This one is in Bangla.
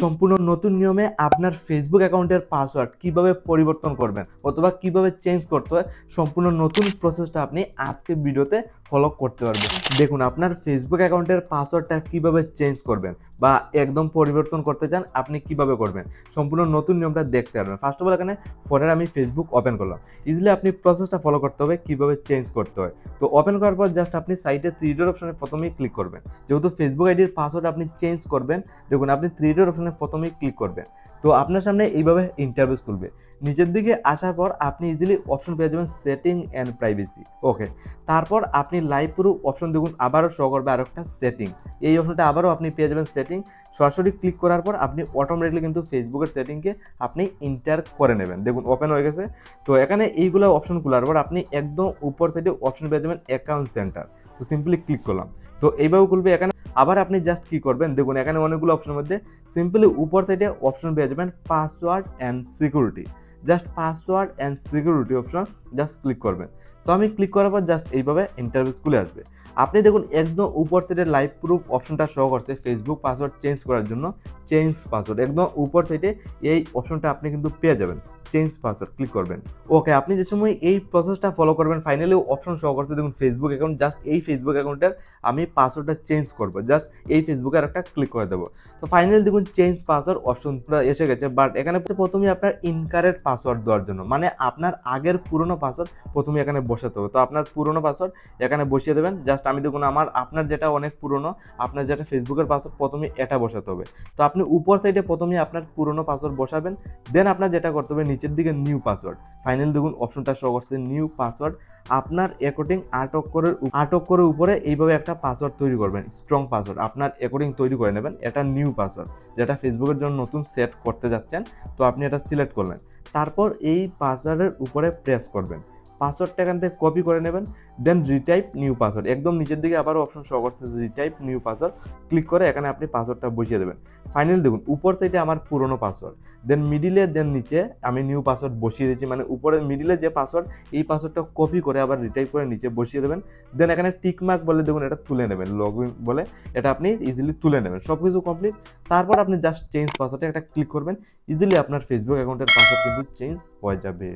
সম্পূর্ণ নতুন নিয়মে আপনার ফেসবুক অ্যাকাউন্টের পাসওয়ার্ড কিভাবে পরিবর্তন করবেন অথবা কিভাবে চেঞ্জ করতে হয়, সম্পূর্ণ নতুন প্রসেসটা আপনি আজকে ভিডিওতে ফলো করতে পারবেন। দেখুন, আপনার ফেসবুক অ্যাকাউন্টের পাসওয়ার্ডটা কিভাবে চেঞ্জ করবেন বা একদম পরিবর্তন করতে চান, আপনি কিভাবে করবেন, সম্পূর্ণ নতুন নিয়মটা দেখতে পারবেন। ফার্স্ট অফ অল এখানে ফোনের আমি ফেসবুক ওপেন করলাম। ইজিলি আপনি প্রসেসটা ফলো করতে হবে কিভাবে চেঞ্জ করতে হয়। তো ওপেন করার পর জাস্ট আপনি সাইটে থ্রি ডট অপশনে প্রথমেই ক্লিক করবেন। যেহেতু ফেসবুক আইডির পাসওয়ার্ড আপনি চেঞ্জ করবেন, দেখুন আপনি থ্রি ডট অপশনে প্রথমেই ক্লিক করবেন। তো আপনার সামনে এইভাবে ইন্টারফেস খুলবে। নিচের দিকে আসার পর আপনি ইজিলি অপশন পেয়ে যাবেন সেটিং অ্যান্ড প্রাইভেসি। ওকে, তারপর আপনি লাইভ প্রুফ অপশন দেখুন আবারও শো করবে আরও একটা সেটিং। এই অপশনটা আবারও আপনি পেয়ে যাবেন সেটিং। সরাসরি ক্লিক করার পর আপনি অটোমেটিকলি কিন্তু ফেসবুকের সেটিংকে আপনি ইন্টার করে নেবেন। দেখুন ওপেন হয়ে গেছে। তো এখানে এইগুলো অপশন খোলার পর আপনি একদম উপর সাইডে অপশন পেয়ে যাবেন অ্যাকাউন্ট সেন্টার। তো সিম্পলি ক্লিক করলাম। তো এইভাবে খুলবে। এখানে আবার আপনি জাস্ট কি করবেন, দেখুন এখানে অনেকগুলো অপশনের মধ্যে সিম্পলি উপর সাইডে অপশন পেয়ে যাবেন password and security. Just password and security option just click করবেন। তো আমি ক্লিক করার পর জাস্ট এইভাবে ইন্টারফেস খুলে আসবে। আপনি দেখুন একদম উপর সাইডে লাইভ প্রুফ অপশনটা শো করছে ফেসবুক পাসওয়ার্ড চেঞ্জ করার জন্য। চেঞ্জ পাসওয়ার্ড একদম উপর সাইডে এই অপশনটা আপনি কিন্তু পেয়ে যাবেন। চেঞ্জ পাসওয়ার্ড ক্লিক করবেন। ওকে, আপনি যে সময় এই প্রসেসটা ফলো করবেন, ফাইনালি অপশন শো করছে দেখুন ফেসবুক অ্যাকাউন্ট। জাস্ট এই ফেসবুক অ্যাকাউন্টের আমি পাসওয়ার্ডটা চেঞ্জ করবো। জাস্ট এই ফেসবুকে আর একটা ক্লিক করে দেবো। তো ফাইনালি দেখুন চেঞ্জ পাসওয়ার্ড অপশনটা এসে গেছে। বাট এখানে প্রথমেই আপনার ইনকারেক্ট পাসওয়ার্ড দেওয়ার জন্য, মানে আপনার আগের পুরনো পাসওয়ার্ড প্রথমে এখানে বসাতে হবে। তো আপনার পুরনো পাসওয়ার্ড এখানে বসিয়ে দেবেন। জাস্ট আমি দেখুন আপনার যেটা অনেক পুরনো, আপনার যেটা ফেসবুকের পাসওয়ার্ড প্রথমে এটা বসাতে হবে। তো আপনি উপর সাইডে প্রথমে আপনার পুরনো পাসওয়ার্ড বসাবেন। দেন আপনার যেটা করতে হবে নিচের দিকে নিউ পাসওয়ার্ড। ফাইনালি দেখুন অপশনটা শো করছে নিউ পাসওয়ার্ড। আপনার অ্যাকর্ডিং 8 অক্ষরের উপরে এইভাবে একটা পাসওয়ার্ড তৈরি করবেন, স্ট্রং পাসওয়ার্ড আপনার অ্যাকর্ডিং তৈরি করে নেবেন। এটা নিউ পাসওয়ার্ড যেটা ফেসবুকের জন্য নতুন সেট করতে যাচ্ছেন। তো আপনি এটা সিলেক্ট করলেন। তারপর এই পাসওয়ার্ডের উপরে প্রেস করবেন। পাসওয়ার্ডটা এখান থেকে কপি করে নেবেন। দেন রিটাইপ নিউ পাসওয়ার্ড একদম নিচের দিকে আবারও অপশন শো করছে রিটাইপ নিউ পাসওয়ার্ড। ক্লিক করে এখানে আপনি পাসওয়ার্ডটা বসিয়ে দেবেন। ফাইনালি দেখুন উপর সাইডে আমার পুরনো পাসওয়ার্ড, দেন মিডিলে, দেন নিচে আমি নিউ পাসওয়ার্ড বসিয়ে দিয়েছি। মানে উপরে মিডিলে যে পাসওয়ার্ড, এই পাসওয়ার্ডটা কপি করে আবার রিটাইপ করে নিচে বসিয়ে দেবেন। দেন এখানে টিকমার্ক বলে দেখুন এটা তুলে নেবেন, লগ ইন বলে এটা আপনি ইজিলি তুলে নেবেন। সব কিছু কমপ্লিট। তারপর আপনি জাস্ট চেঞ্জ পাসওয়ার্ডে একটা ক্লিক করবেন। ইজিলি আপনার ফেসবুক অ্যাকাউন্টের পাসওয়ার্ড কিন্তু চেঞ্জ হয়ে যাবে।